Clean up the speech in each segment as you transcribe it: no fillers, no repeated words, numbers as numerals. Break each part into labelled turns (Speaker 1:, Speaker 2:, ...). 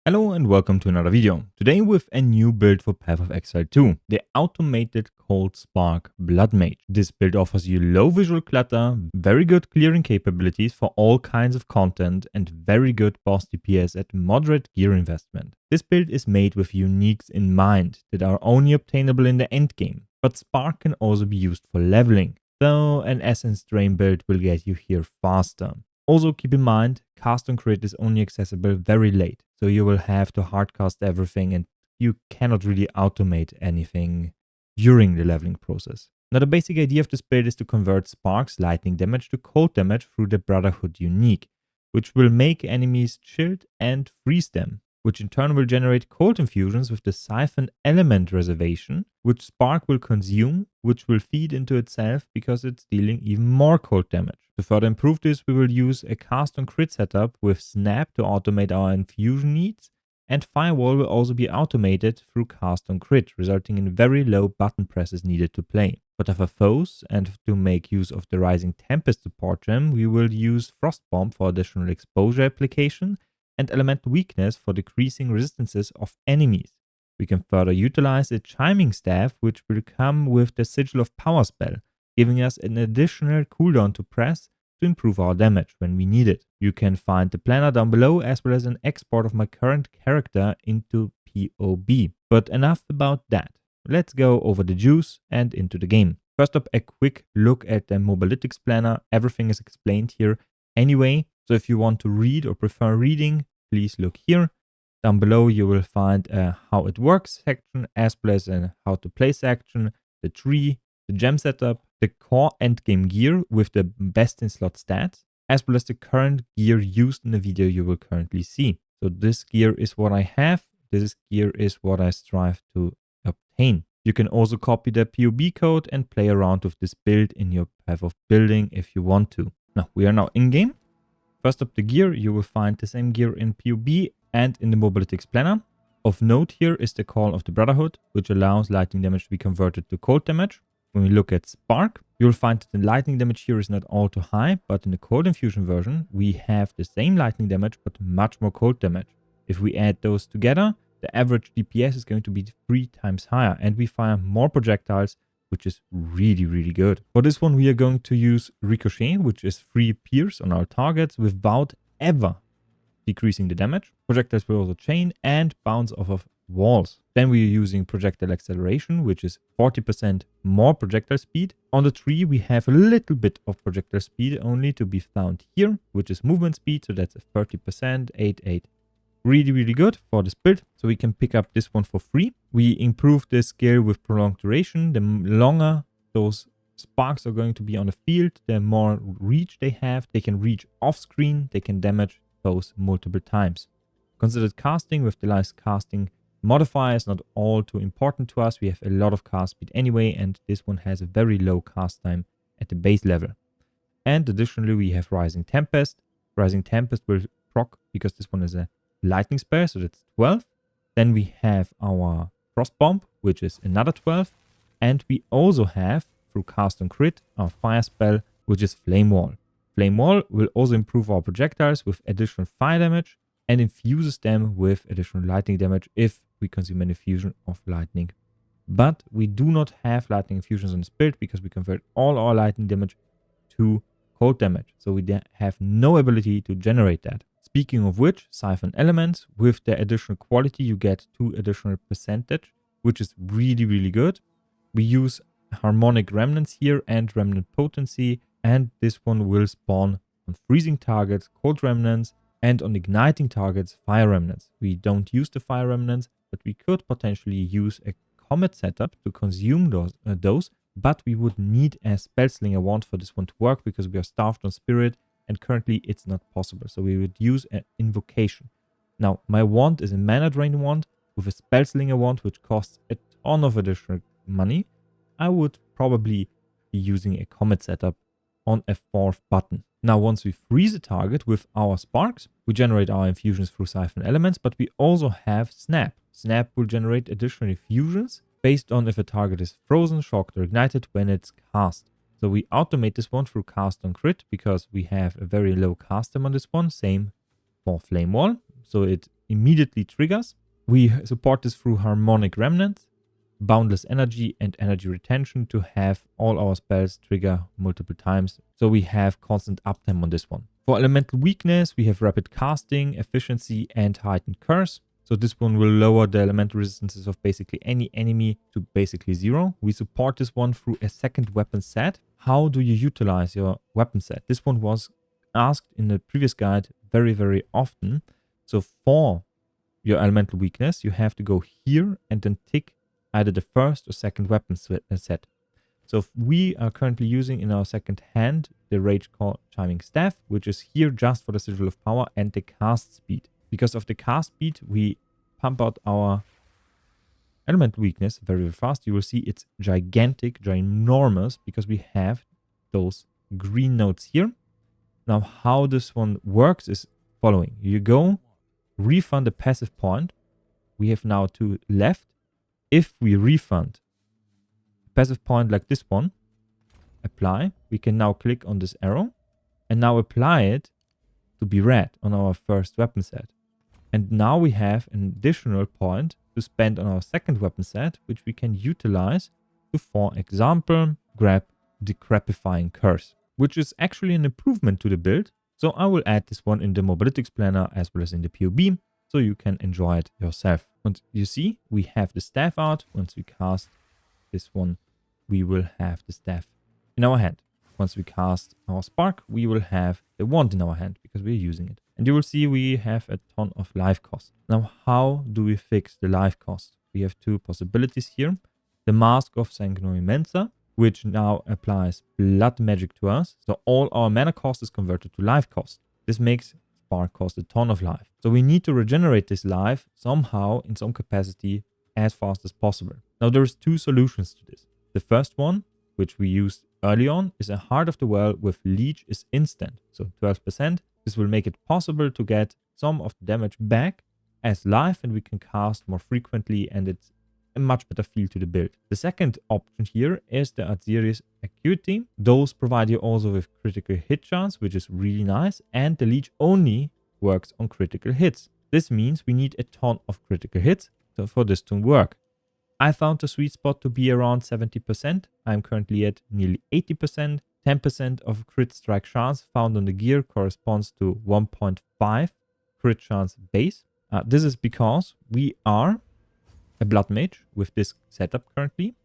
Speaker 1: Hello and welcome to another video. Today with a new build for Path of Exile 2, the automated Cold Spark Bloodmage. This build offers you low visual clutter, very good clearing capabilities for all kinds of content, and very good boss DPS at moderate gear investment. This build is made with uniques in mind that are only obtainable in the endgame, but Spark can also be used for leveling, though an Essence Drain build will get you here faster. Also keep in mind, cast on crit is only accessible very late, so you will have to hardcast everything and you cannot really automate anything during the leveling process. Now the basic idea of this build is to convert Spark's lightning damage to cold damage through the Brotherhood unique, which will make enemies chilled and freeze them, which in turn will generate cold infusions with the Siphon Element Reservation, which Spark will consume, which will feed into itself because it's dealing even more cold damage. To further improve this, we will use a cast on crit setup with Snap to automate our infusion needs, and Firewall will also be automated through cast on crit, resulting in very low button presses needed to play. For tougher foes and to make use of the Rising Tempest support gem, we will use Frost Bomb for additional exposure application and Elemental Weakness for decreasing resistances of enemies. We can further utilize a Chiming Staff, which will come with the Sigil of Power spell, giving us an additional cooldown to press to improve our damage when we need it. You can find the planner down below as well as an export of my current character into POB. But enough about that. Let's go over the juice and into the game. First up, a quick look at the Mobalytics planner. Everything is explained here anyway, so if you want to read or prefer reading, please look here. Down below you will find a how it works section as well as a how to play section, the tree, the gem setup, the core endgame gear with the best in slot stats, as well as the current gear used in the video you will currently see. So this gear is what I have, this gear is what I strive to obtain. You can also copy the POB code and play around with this build in your path of building if you want to. Now, we are now in-game. First up, the gear. You will find the same gear in POB and in the Mobalytics planner. Of note here is the Call of the Brotherhood, which allows lightning damage to be converted to cold damage. When we look at Spark, you'll find that the lightning damage here is not all too high, but in the Cold Infusion version, we have the same lightning damage, but much more cold damage. If we add those together, the average DPS is going to be 3 times higher, and we fire more projectiles, which is really good. For this one, we are going to use Ricochet, which is 3 pierce on our targets without ever decreasing the damage. Projectiles will also chain and bounce off of walls. Then we are using Projectile Acceleration, which is 40% more projectile speed. On the tree, we have a little bit of projectile speed only to be found here, which is movement speed, so that's a 30%, 8. Really good for this build, so we can pick up this one for free. We improve this skill with prolonged duration. The longer those sparks are going to be on the field, the more reach they have. They can reach off screen, they can damage foes multiple times. Considered casting with the last casting modifier is not all too important to us. We have a lot of cast speed anyway, and this one has a very low cast time at the base level. And additionally, we have Rising Tempest. Rising Tempest will proc because this one is a lightning spell, so that's 12. Then we have our Frost Bomb, which is another 12. And we also have, through cast on crit, our fire spell, which is Flame Wall. Flame Wall will also improve our projectiles with additional fire damage and infuses them with additional lightning damage if we consume an infusion of lightning. But we do not have lightning infusions on this build because we convert all our lightning damage to cold damage. So we have no ability to generate that. Speaking of which, Siphon Elements, with the additional quality, you get 2 additional percentage, which is really good. We use Harmonic Remnants here and Remnant Potency, and this one will spawn on freezing targets, cold remnants, and on igniting targets, fire remnants. We don't use the fire remnants, but we could potentially use a comet setup to consume those, but we would need a Spellslinger wand for this one to work because we are starved on spirit, and currently it's not possible. So we would use an invocation. Now, my wand is a mana drain wand with a Spellslinger wand, which costs a ton of additional money. I would probably be using a comet setup on a 4th button. Now, once we freeze a target with our sparks, we generate our infusions through Siphon Elements, but we also have Snap. Snap will generate additional infusions based on if a target is frozen, shocked, or ignited when it's cast. So we automate this one through cast on crit because we have a very low cast time on this one. Same for Flame Wall. So it immediately triggers. We support this through Harmonic Remnants, Boundless Energy, and Energy Retention to have all our spells trigger multiple times. So we have constant uptime on this one. For Elemental Weakness, we have Rapid Casting, Efficiency, and Heightened Curse. So this one will lower the elemental resistances of basically any enemy to basically 0. We support this one through a second weapon set. How do you utilize your weapon set? This one was asked in the previous guide very, very often. So for your elemental weakness, you have to go here and then tick either the first or second weapon set. So if we are currently using in our second hand the Rage Call Chiming Staff, which is here just for the Sigil of Power and the cast speed. Because of the cast speed, we pump out our elemental weakness very, very fast. You will see it's gigantic, ginormous, because we have those green nodes here. Now, how this one works is following. You go, refund a passive point. We have now 2 left. If we refund a passive point like this one, apply, we can now click on this arrow and now apply it to be red on our first weapon set. And now we have an additional point to spend on our second weapon set, which we can utilize to, for example, grab Decrepifying Curse, which is actually an improvement to the build. So I will add this one in the Mobilitics Planner as well as in the POB, so you can enjoy it yourself. And you see, we have the staff out. Once we cast this one, we will have the staff in our hand. Once we cast our spark, we will have the wand in our hand because we're using it. And you will see we have a ton of life cost. Now, how do we fix the life cost? We have 2 possibilities here. The Mask of Sanguinolence, which now applies blood magic to us. So all our mana cost is converted to life cost. This makes spark cost a ton of life. So we need to regenerate this life somehow in some capacity as fast as possible. Now there's 2 solutions to this. The first one, which we used early on, is a Heart of the Well with Leech is instant. So 12%. This will make it possible to get some of the damage back as life, and we can cast more frequently, and it's a much better feel to the build. The second option here is the Aziri's Acuity. Those provide you also with critical hit chance, which is really nice, and the Leech only works on critical hits. This means we need a ton of critical hits for this to work. I found the sweet spot to be around 70%. I'm currently at nearly 80%. 10% of crit strike chance found on the gear corresponds to 1.5 crit chance base. This is because we are a blood mage with this setup currently.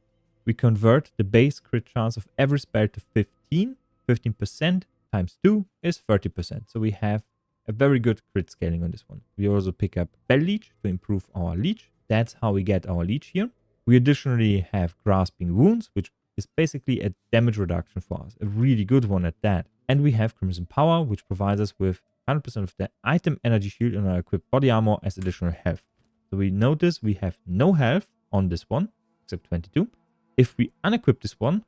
Speaker 1: We convert the base crit chance of every spell to 15. 15% times 2 is 30%. So we have a very good crit scaling on this one. We also pick up Bell Leech to improve our leech. That's how we get our leech here. We additionally have Grasping Wounds, which is basically a damage reduction for us, a really good one at that. And we have Crimson Power, which provides us with 100% of the item energy shield on our equipped body armor as additional health. So we notice we have no health on this one, except 22. If we unequip this one,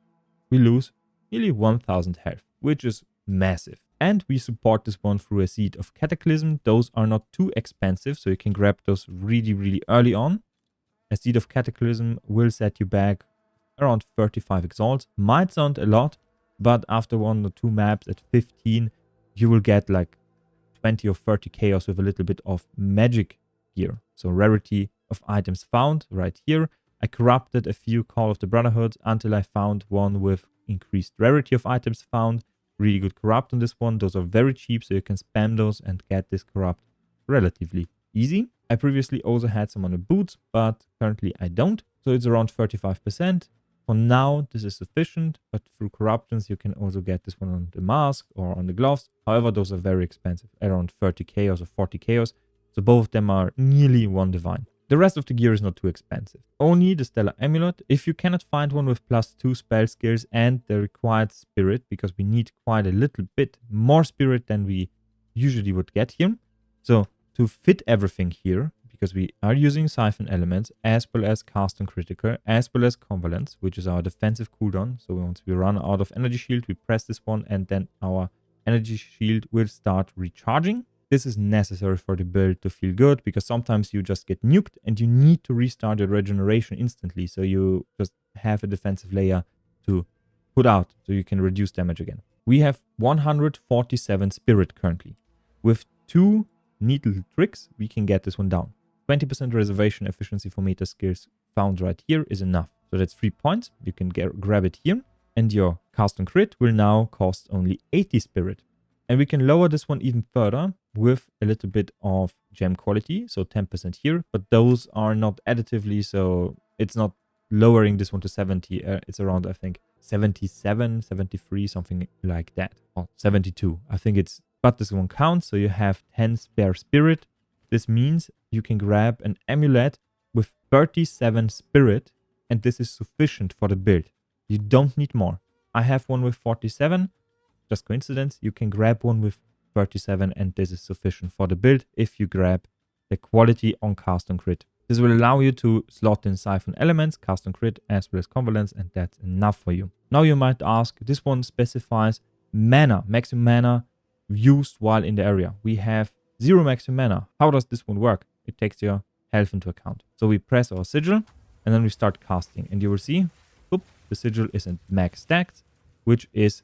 Speaker 1: we lose nearly 1000 health, which is massive. And we support this one through a Seed of Cataclysm. Those are not too expensive, so you can grab those really, really early on. A Seed of Cataclysm will set you back around 35 exalts. Might sound a lot, but after 1 or 2 maps at 15, you will get like 20 or 30 chaos with a little bit of magic gear. So rarity of items found right here. I corrupted a few Call of the Brotherhood until I found one with increased rarity of items found. Really good corrupt on this one. Those are very cheap, so you can spam those and get this corrupt relatively easy. I previously also had some on the boots, but currently I don't. So it's around 35%. For now, this is sufficient, but through corruptions, you can also get this one on the mask or on the gloves. However, those are very expensive, around 30 chaos or 40 chaos. So both of them are nearly 1 divine. The rest of the gear is not too expensive. Only the Stellar Amulet. If you cannot find one with +2 spell skills and the required spirit, because we need quite a little bit more spirit than we usually would get here. So to fit everything here, because we are using Siphon Elements as well as Cast and Critical, as well as Convalesce, which is our defensive cooldown. So once we run out of energy shield, we press this one and then our energy shield will start recharging. This is necessary for the build to feel good, because sometimes you just get nuked and you need to restart your regeneration instantly. So you just have a defensive layer to put out so you can reduce damage again. We have 147 spirit currently with 2 neat little tricks, we can get this one down. 20% reservation efficiency for meta skills found right here is enough. So that's 3 points. You can grab it here. And your cast on crit will now cost only 80 spirit. And we can lower this one even further with a little bit of gem quality. So 10% here. But those are not additively, so it's not lowering this one to 70. It's around, I think, 77, 73, something like that. Or 72. I think it's, but this one counts. So you have 10 spare spirit. This means you can grab an amulet with 37 spirit, and this is sufficient for the build. You don't need more. I have one with 47. Just coincidence. You can grab one with 37, and this is sufficient for the build if you grab the quality on cast on crit. This will allow you to slot in siphon elements, cast on crit, as well as convalesce, and that's enough for you. Now you might ask, this one specifies mana, maximum mana used while in the area. We have 0 maximum mana. How does this one work? It takes your health into account. So we press our sigil, and then we start casting, and you will see, oop, the sigil is in max stacked, which is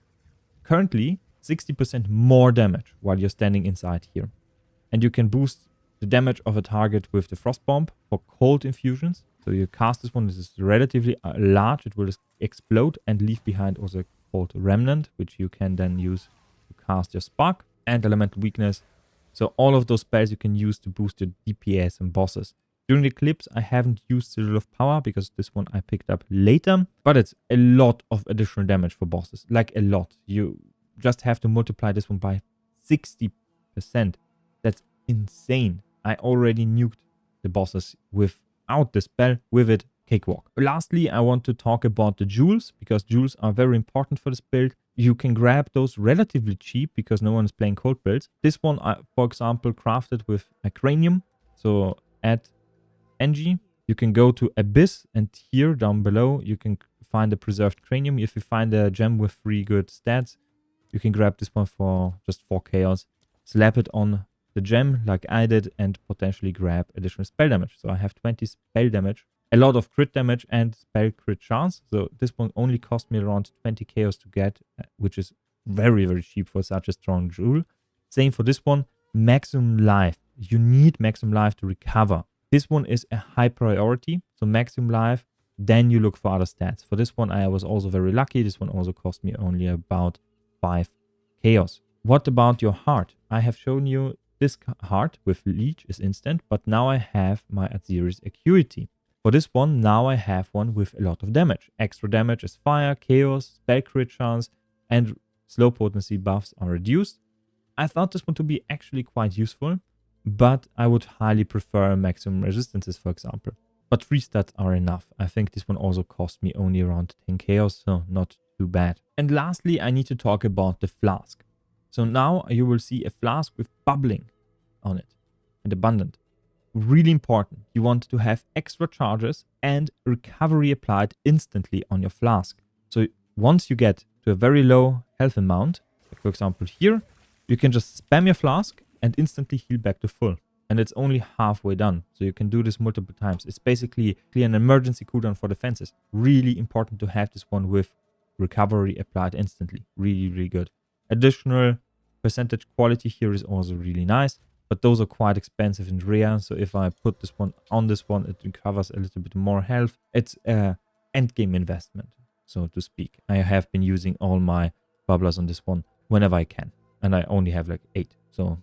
Speaker 1: currently 60% more damage while you're standing inside here. And you can boost the damage of a target with the frost bomb for cold infusions. So you cast this one, this is relatively large, it will explode and leave behind also a cold remnant, which you can then use to cast your spark and elemental weakness. So all of those spells you can use to boost your DPS and bosses. During the eclipse, I haven't used Sigil of Power because this one I picked up later, but it's a lot of additional damage for bosses, like a lot. You just have to multiply this one by 60%. That's insane. I already nuked the bosses without the spell, with it, cakewalk. Lastly, I want to talk about the jewels, because jewels are very important for this build. You can grab those relatively cheap because no one is playing cold builds. This one, for example, crafted with a cranium. So at NG, you can go to Abyss, and here down below you can find a preserved cranium. If you find a gem with 3 good stats, you can grab this one for just 4 chaos, slap it on the gem like I did, and potentially grab additional spell damage. So I have 20 spell damage, a lot of crit damage and spell crit chance. So this one only cost me around 20 chaos to get, which is very, very cheap for such a strong jewel. Same for this one, maximum life. You need maximum life to recover. This one is a high priority, so maximum life, then you look for other stats. For this one, I was also very lucky. This one also cost me only about 5 chaos. What about your heart? I have shown you this heart with leech is instant, but now I have my Aziri's Acuity. For this one, now I have one with a lot of damage. Extra damage is fire, chaos, spell crit chance, and slow potency buffs are reduced. I thought this one to be actually quite useful, but I would highly prefer maximum resistances, for example. But 3 stats are enough. I think this one also cost me only around 10 chaos, so not too bad. And lastly, I need to talk about the flask. So now you will see a flask with bubbling on it and abundant. Really important. You want to have extra charges and recovery applied instantly on your flask. So once you get to a very low health amount, like for example here, you can just spam your flask and instantly heal back to full. And it's only halfway done. So you can do this multiple times. It's basically an emergency cooldown for defenses. Really important to have this one with recovery applied instantly. Really, really good. Additional percentage quality here is also really nice. But those are quite expensive and rare. So if I put this one on this one, it recovers a little bit more health. It's an endgame investment, so to speak. I have been using all my bubblers on this one whenever I can. And I only have like 8. So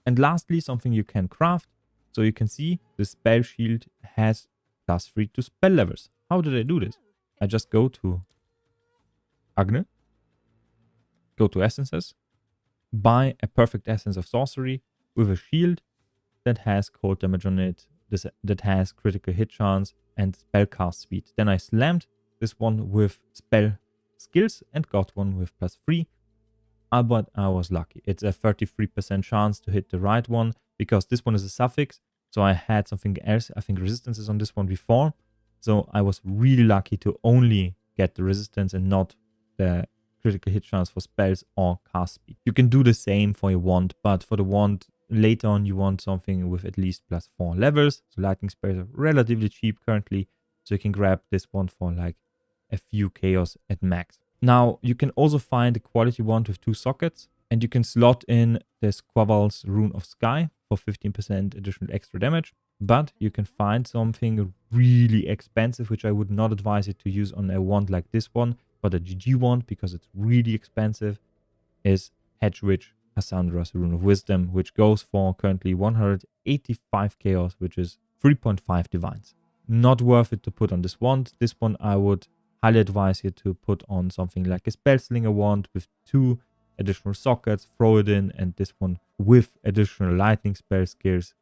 Speaker 1: and lastly, something you can craft. So you can see the spell shield has +3 to spell levels. How did I do this? I just go to Agne, go to essences, buy a perfect essence of sorcery with a shield that has cold damage on it, that has critical hit chance and spell cast speed. Then I slammed this one with spell skills and got one with +3. But I was lucky. It's a 33% chance to hit the right one because this one is a suffix. So I had something else, I think resistances on this one before. So I was really lucky to only get the resistance and not the critical hit chance for spells or cast speed. You can do the same for your wand, but for the wand later on you want something with at least +4 levels. So lightning spells are relatively cheap currently. So you can grab this one for like a few chaos at max. Now, you can also find a quality wand with 2 sockets, and you can slot in the Squaval's Rune of Sky for 15% additional extra damage. But you can find something really expensive, which I would not advise you to use on a wand like this one, but a GG wand, because it's really expensive, is Hedgewitch Cassandra's Rune of Wisdom, which goes for currently 185 chaos, which is 3.5 divines. Not worth it to put on this wand. This one I would highly advise you to put on something like a Spellslinger wand with 2 additional sockets, throw it in, and this one with additional lightning spell skills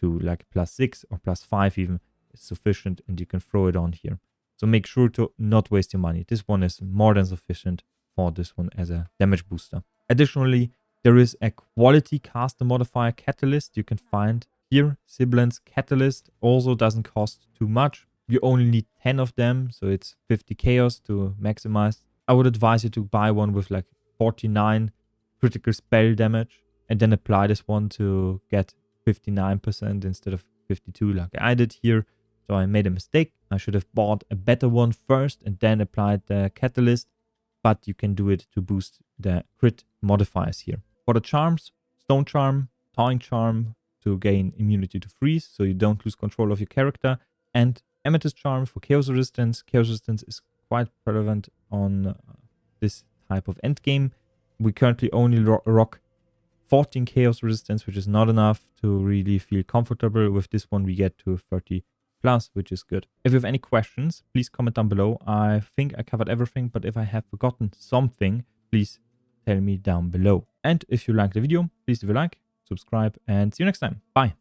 Speaker 1: to like +6 or +5 even is sufficient, and you can throw it on here. So make sure to not waste your money. This one is more than sufficient for this one as a damage booster. Additionally, there is a quality caster modifier catalyst you can find here. Sibilant's catalyst also doesn't cost too much. You only need 10 of them, so it's 50 chaos to maximize. I would advise you to buy one with like 49 critical spell damage and then apply this one to get 59% instead of 52 like I did here. So I made a mistake. I should have bought a better one first and then applied the catalyst, but you can do it to boost the crit modifiers here. For the charms, Stone Charm, Thawing Charm to gain immunity to freeze so you don't lose control of your character, and Amethyst Charm for chaos resistance. Chaos resistance is quite relevant on this type of endgame. We currently only rock 14 chaos resistance, which is not enough to really feel comfortable. With this one we get to 30 plus, which is good. If you have any questions, please comment down below. I think I covered everything, but if I have forgotten something, please tell me down below. And if you liked the video, please leave a like, subscribe, and see you next time. Bye.